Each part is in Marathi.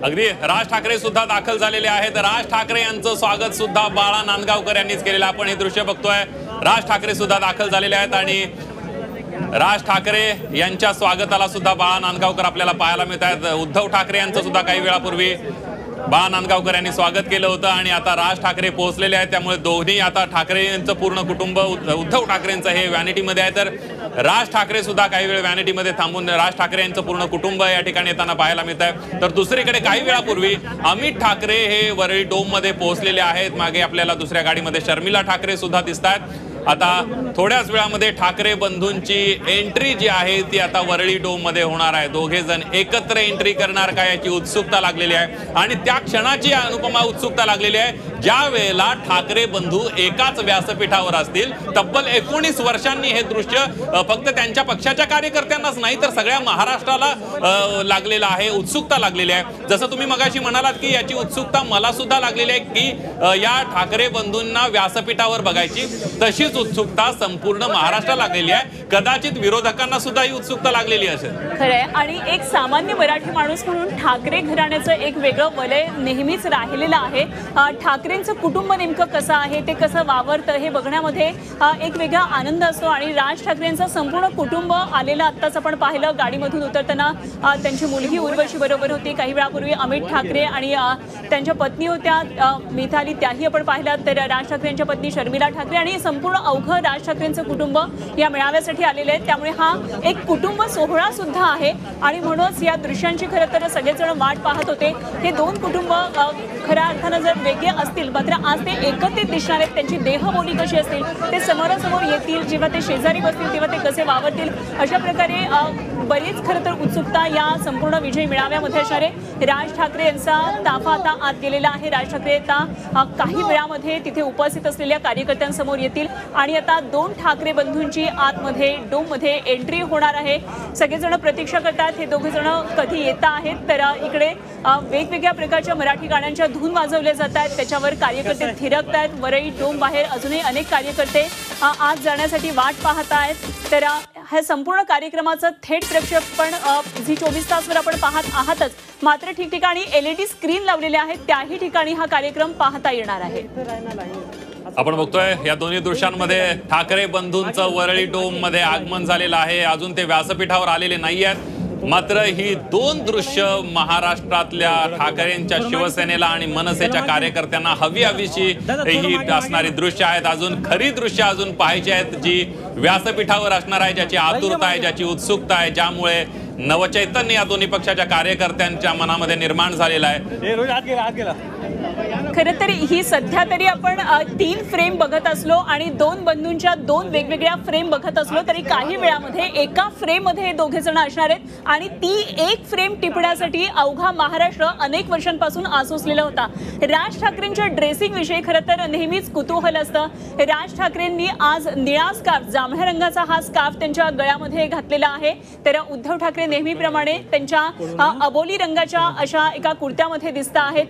अगदी राज ठाकरे सुद्धा दाखल झालेले आहेत। राज ठाकरे यांचं स्वागत सुद्धा बाळा नांदगावकर यांनीच केलेलं आपण हे दृश्य बघतोय। राज ठाकरे सुद्धा दाखल झालेले आहेत आणि राज ठाकरे यांच्या स्वागताला सुद्धा बाळा नांदगावकर आपल्याला पाहायला मिळत आहेत। उद्धव ठाकरे यांचं सुद्धा काही वेळापूर्वी बाळा नांदगावकर यांनी स्वागत केलं होतं आणि आता राज ठाकरे पोहोचलेले आहेत। त्यामुळे दोन्ही आता ठाकरे यांचं पूर्ण कुटुंब उद्धव ठाकरेंचं हे व्हॅनिटीमध्ये आहे, तर राज ठाकरे सुद्धा काही वेळ व्हॅनिटीमध्ये थांबून राज ठाकरे यांचं पूर्ण कुटुंब या ठिकाणी येताना पाहायला मिळत आहे। तर दुसरीकडे काही वेळापूर्वी अमित ठाकरे हे वरळी डोममध्ये पोहोचलेले आहेत। मागे आपल्याला दुसऱ्या गाडीमध्ये शर्मिला ठाकरे सुद्धा दिसत आहेत। आता थोड्याच वेळामध्ये ठाकरे बंधूंची एंट्री जी आहे ती आता वरळी डोम मध्ये होणार आहे। दोघे जण एकत्र एंट्री करणार का याची उत्सुकता लागलेली आहे आणि त्या क्षणाची अनुपमा उत्सुकता लागलेली आहे ज्या वेळेला ठाकरे बंधू एकाच व्यासपीठावर असतील। तब्बल 19 वर्षांनी हे दृश्य फक्त त्यांच्या पक्षाच्या कार्यकर्त्यांनाच नाही तर सगळ्या महाराष्ट्राला लागलेलं आहे, उत्सुकता लागलेली आहे। जसं तुम्ही मगाशी म्हणालात की याची उत्सुकता मला सुद्धा लागलेली आहे की या ठाकरे बंधूंना व्यासपीठावर बघायची, तशीच उत्सुकता संपूर्ण महाराष्ट्राला लागलेली आहे। कदाचित विरोधकांना सुद्धा ही उत्सुकता लागलेली असेल। खरंय आणि एक सामान्य मराठी माणूस म्हणून ठाकरे घराण्याचं एक वेगळं वलय नेहमीच राहिलेलं आहे। ठाकरेंचं कुटुंब नेमकं कसं आहे, ते कसं वावरतं हे बघण्यामध्ये एक वेगळा आनंद असतो आणि राज ठाकरेंचं संपूर्ण कुटुंब आलेलं आत्ताच आपण पाहिलं। गाडीमधून उतरताना त्यांची मुलगी उर्वशी बरोबर होती। काही वेळापूर्वी अमित ठाकरे आणि त्यांच्या पत्नी होत्या मिताली, त्याही आपण पाहिल्या। तर राज ठाकरेंच्या पत्नी शर्मिला ठाकरे आणि संपूर्ण अवघं राज ठाकरेंचं कुटुंब या मेळाव्यासाठी आलेले आहेत। त्यामुळे हा एक कुटुंब सोहळा सुद्धा आहे आणि म्हणूनच या दृश्यांची खरं तर सगळेजण वाट पाहत होते। हे दोन कुटुंब खऱ्या अर्थानं जर वेगळे असतील मात्र आज ते एकत्रित दिसणार आहेत। त्यांची देहबोली कशी असतील, ते समोरासमोर येतील, जेव्हा ते शेजारी बसतील तेव्हा ते कसे वावरतील, अशा प्रकारे बरीच खरं तर उत्सुकता या संपूर्ण विजय मेळाव्यामध्ये असणार आहे। राज ठाकरे यांचा ताफा आता आत गेलेला आहे। राज ठाकरे आता काही वेळामध्ये तिथे उपस्थित असलेल्या कार्यकर्त्यांसमोर येतील आणि आता दोन ठाकरे बंधूंची आतमध्ये डोममध्ये एंट्री होणार आहे। सगळेजण प्रतीक्षा करतात हे दोघे जण कधी येत आहेत। तर इकडे वेगवेगळ्या प्रकारच्या मराठी गाण्यांच्या धून वाजवल्या जात आहेत, त्याच्यावर कार्यकर्ते थिरकत आहेत। वरळी डोम बाहेर अजूनही अनेक कार्यकर्ते आत जाण्यासाठी वाट पाहत आहेत। तर ह्या संपूर्ण कार्यक्रमाचं थेट प्रक्षेपण झी 24 तासवर आपण पाहत आहातच, मात्र ठिकठिकाणी LED स्क्रीन लावलेले आहेत, त्याही ठिकाणी हा कार्यक्रम पाहता येणार आहे। आपण बघतोय या दोन्ही दृश्यांमध्ये ठाकरे बंधूंचं वरळी डोम मध्ये आगमन झालेलं आहे। अजून ते व्यासपीठावर आलेले नाही आहेत, मात्र ही दोन दृश्य महाराष्ट्रातल्या ठाकरेंच्या शिवसेनेला आणि मनसेच्या कार्यकर्त्यांना हवीशी ही असणारी दृश्य आहेत। अजून खरी दृश्य अजून पाहायची आहेत जी व्यासपीठावर असणार आहे, ज्याची आतुरता आहे, ज्याची उत्सुकता आहे, ज्यामुळे नवचैतन्य या दोन्ही पक्षाच्या कार्यकर्त्यांच्या मनामध्ये निर्माण झालेला आहे। खरं तर ही सध्या तरी आपण 3 फ्रेम बघत असलो आणि दोन बंधूंच्या 2 वेगवेगळ्या फ्रेम बघत असलो तरी काही वेळामध्ये एका फ्रेम मध्ये हे दोघे जण असणार आहेत आणि ती एक फ्रेम टिपण्यासाठी अवघा महाराष्ट्र अनेक वर्षांपासून आसुसलेला होता। राज ठाकरेंच्या ड्रेसिंग विषयी खरं तर नेहमीच कुतूहल असतं। राज ठाकरेंनी आज निळा स्कार्फ, जांभळ्या रंगाचा हा स्कार्फ त्यांच्या गळ्यामध्ये घातलेला आहे, तर उद्धव ठाकरे नेहमीप्रमाणे त्यांच्या अबोली रंगाच्या अशा एका कुर्त्यामध्ये दिसत आहेत।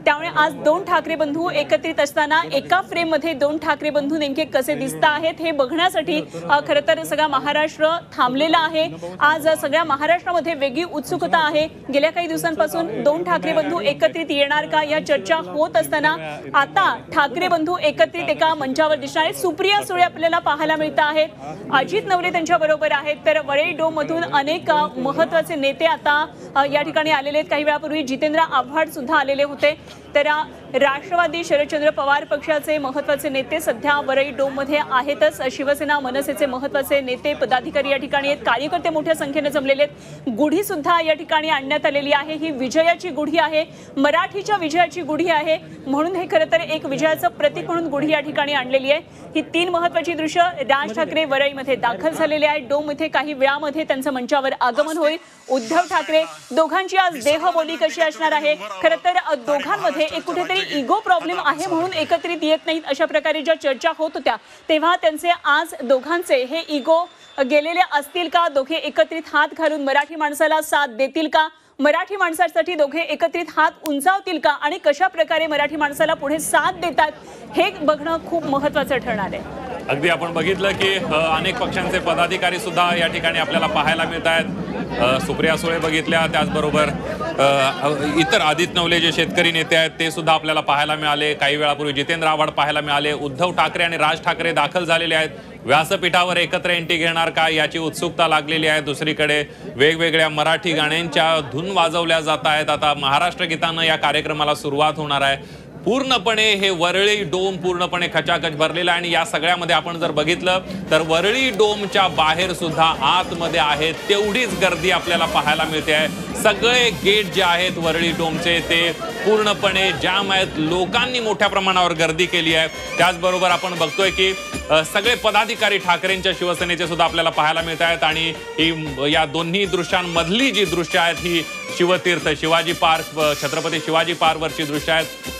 त्यामुळे आज दोन ठाकरे बंधू एकत्रित असताना एका फ्रेम मध्ये दोन ठाकरे बंधू नेमके कसे दिसत आहेत हे बघण्यासाठी खरं तर सगळा महाराष्ट्र थांबलेला आहे। आज सगळ्या महाराष्ट्रामध्ये वेगळी उत्सुकता आहे। गेल्या काही दिवसांपासून दोन ठाकरे बंधू एकत्रित येणार का या चर्चा होत असताना आता ठाकरे बंधू एकत्रित एका मंचावर दिसणार आहेत। सुप्रिया सुळे आपल्याला पाहायला मिळत आहेत, अजित नवरे त्यांच्या बरोबर आहेत, तर वरळी डोम मधून अनेक महत्त्वाचे नेते आता या ठिकाणी आलेले आहेत। काही वेळापूर्वी जितेंद्र आव्हाड सुद्धा आलेले होते। तर राष्ट्रवादी शरदचंद्र पवार पक्षाचे महत्त्वाचे नेते सध्या वरळी डोम मध्ये आहेतच। शिवसेना मनसेचे महत्त्वाचे नेते पदाधिकारी या ठिकाणी आहेत, कार्यकर्ते मोठ्या संख्येने जमलेले आहेत। गुढी सुद्धा या ठिकाणी आणण्यात आलेली आहे। ही विजयाची गुढी आहे, मराठीच्या विजयाची गुढी आहे, म्हणून हे खरं तर एक विजयाचं प्रतीक म्हणून गुढी या ठिकाणी आणलेली आहे। ही 3 महत्त्वाची दृश्य राज ठाकरे वरळीमध्ये दाखल झालेले आहेत। डोम मध्ये काही वेळामध्ये त्यांचं मंचावर आगमन होईल। उद्धव ठाकरे दोघांची आज देहबोली कशी असणार आहे, खरं तर दोघांमध्ये एक कुठेतरी इगो प्रॉब्लेम आहे म्हणून एकत्रित येत नाहीत अशा प्रकारे ज्या चर्चा होत होत्या तेव्हा त्यांचे आज दोघांचे हे इगो गेलेले असतील का, दोघे एकत्रित हात घालून मराठी माणसाला साथ देतील का, मराठी माणसासाठी दोघे एकत्रित हात उंचावतील का आणि कशा प्रकारे मराठी माणसाला पुढे साथ देतात हे बघणं खूप महत्त्वाचं ठरणार आहे। अगदी आपण बघितलं की अनेक पक्षांचे पदाधिकारी सुद्धा या ठिकाणी आपल्याला पाहायला मिळत आहेत। सुप्रिया सुळे बघितल्या, त्याचबरोबर इतर आदित्य नवले जे शेतकरी नेते आहेत ते सुद्धा आपल्याला पाहायला मिळाले। काही वेळापूर्वी जितेंद्र आव्हाड पाहायला मिळाले। उद्धव ठाकरे आणि राज ठाकरे दाखल झालेले आहेत। व्यासपीठावर एकत्र एंट्री घेणार का याची उत्सुकता लागलेली आहे। दुसरीकडे वेगवेगळ्या मराठी गाण्यांच्या धून वाजवल्या जात आहेत। आता महाराष्ट्र गीतानं या कार्यक्रमाला सुरुवात होणार आहे। पूर्णपणे हे वरळी डोम पूर्णपणे खचाखच भरलेलं आहे आणि या सगळ्यामध्ये आपण जर बघितलं तर वरळी डोमच्या बाहेर सुद्धा आतमध्ये आहे तेवढीच गर्दी आपल्याला पाहायला मिळते आहे। सगळे गेट जे आहेत वरळी डोमचे ते पूर्णपणे जाम आहेत। लोकांनी मोठ्या प्रमाणावर गर्दी केली आहे। त्याचबरोबर आपण बघतोय की सगळे पदाधिकारी ठाकरेंच्या शिवसेनेचे सुद्धा आपल्याला पाहायला मिळत आहेत आणि ही या दोन्ही दृश्यांमधली जी दृश्य आहेत ही शिवतीर्थ शिवाजी पार्क छत्रपती शिवाजी पार्कवरची दृश्य आहेत।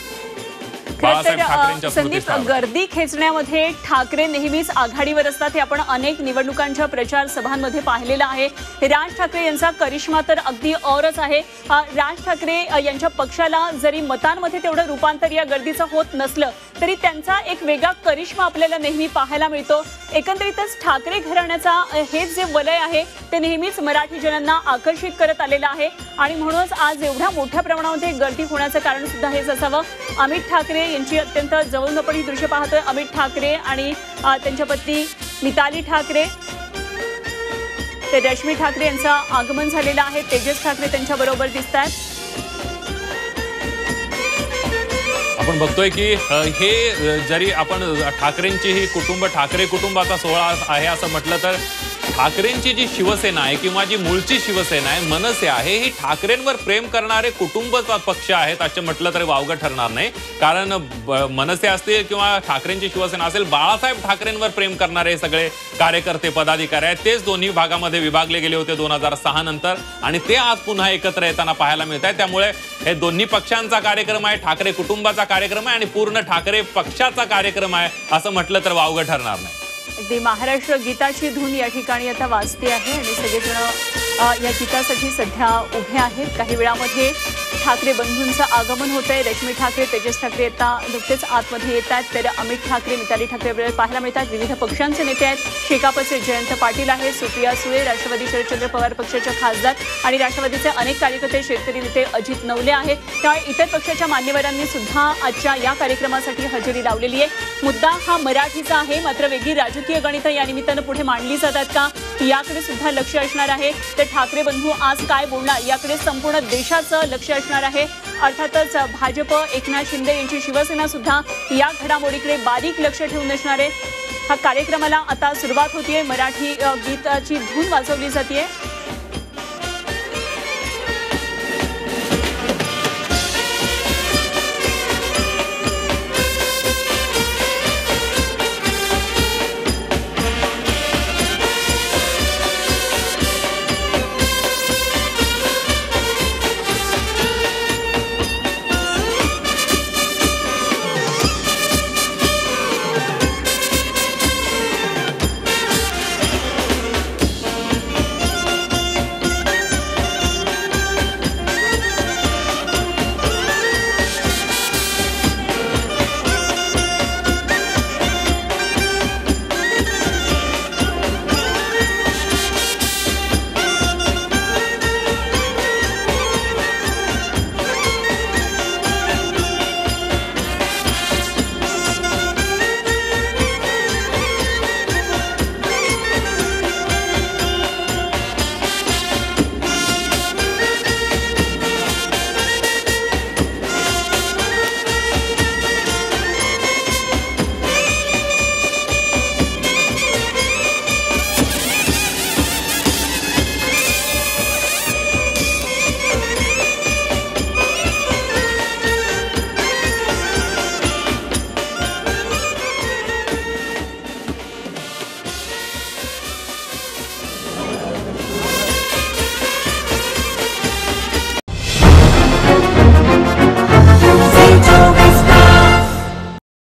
संदीप, गर्दी खेचण्यामध्ये ठाकरे नेहमीच आघाडीवर असतात हे आपण अनेक निवडणुकांच्या प्रचार सभांमध्ये पाहिलेलं आहे। राज ठाकरे यांचा करिश्मा तर अगदी औरच आहे। राज ठाकरे यांच्या पक्षाला जरी मतांमध्ये तेवढं रूपांतर या गर्दीचं होत नसलं तरी त्यांचा एक वेगळा करिश्मा आपल्याला नेहमी पाहायला मिळतो। एकंदरीतच ठाकरे घराण्याचा हे जे वलय आहे ते नेहमीच मराठी जनांना आकर्षित करत आलेलं आहे आणि म्हणूनच आज एवढ्या मोठ्या प्रमाणामध्ये गर्दी होण्याचं कारण सुद्धा हेच असावं। अमित ठाकरे यांची अत्यंत जवळून आपण ही दृश्य पाहतोय। अमित ठाकरे आणि त्यांच्या पत्नी मिताली ठाकरे, ते रश्मी ठाकरे यांचं आगमन झालेलं आहे। तेजस ठाकरे त्यांच्या बरोबर दिसत आहेत। आपण बघतोय की हे जरी आपण ठाकरेंची ही ठाकरे कुटुंबाचा सोहळा आहे असं म्हटलं तर ठाकरेंची जी शिवसेना आहे किंवा जी मूळची शिवसेना आहे मनसे आहे ही ठाकरेंवर प्रेम करणारे कुटुंबचा पक्ष आहेत असं म्हटलं तरी वावगं ठरणार नाही। कारण मनसे असतील किंवा ठाकरेंची शिवसेना असेल बाळासाहेब ठाकरेंवर प्रेम करणारे सगळे कार्यकर्ते पदाधिकारी आहेत तेच दोन्ही भागामध्ये विभागले गेले होते 2006 नंतर आणि ते आज पुन्हा एकत्र येताना पाहायला मिळत आहे। त्यामुळे हे दोन्ही पक्षांचा कार्यक्रम आहे, ठाकरे कुटुंबाचा कार्यक्रम आहे आणि पूर्ण ठाकरे पक्षाचा कार्यक्रम आहे असं म्हटलं तर वावगं ठरणार नाही। अगदी महाराष्ट्र गीताची धून या ठिकाणी आता वाजते आहे आणि सगळेजण या गीतासाठी सध्या उभे आहेत। काही वेळामध्ये ठाकरे बंधूंचं आगमन होत आहे। रश्मी ठाकरे, तेजस ठाकरे आता नुकतेच आतमध्ये येत आहेत तर अमित ठाकरे, मिताली ठाकरे पाहायला मिळतात। विविध पक्षांचे नेते आहेत। शेकापचे जयंत पाटील आहेत, सुप्रिया सुळे, राष्ट्रवादी शरदचंद्र पवार पक्षाच्या खासदार आणि राष्ट्रवादीचे अनेक कार्यकर्ते शेतकरी नेते अजित नवले आहेत। त्यामुळे इतर पक्षाच्या मान्यवरांनी सुद्धा आजच्या या कार्यक्रमासाठी हजेरी लावलेली आहे। मुद्दा हा मराठीचा आहे मात्र वेगळी राजकीय गणितं या निमित्तानं पुढे मांडली जातात का याकडे सुद्धा लक्ष असणार आहे। तर ठाकरे बंधू आज काय बोलणार याकडे संपूर्ण देशाचं लक्ष असणार आहे। अर्थातच भाजप, एकनाथ शिंदे यांची शिवसेना सुद्धा या घडामोडीकडे बारीक लक्ष ठेवून असणार आहे। हा कार्यक्रमाला आता सुरुवात होतीये। मराठी गीताची धून वाजवली जाते।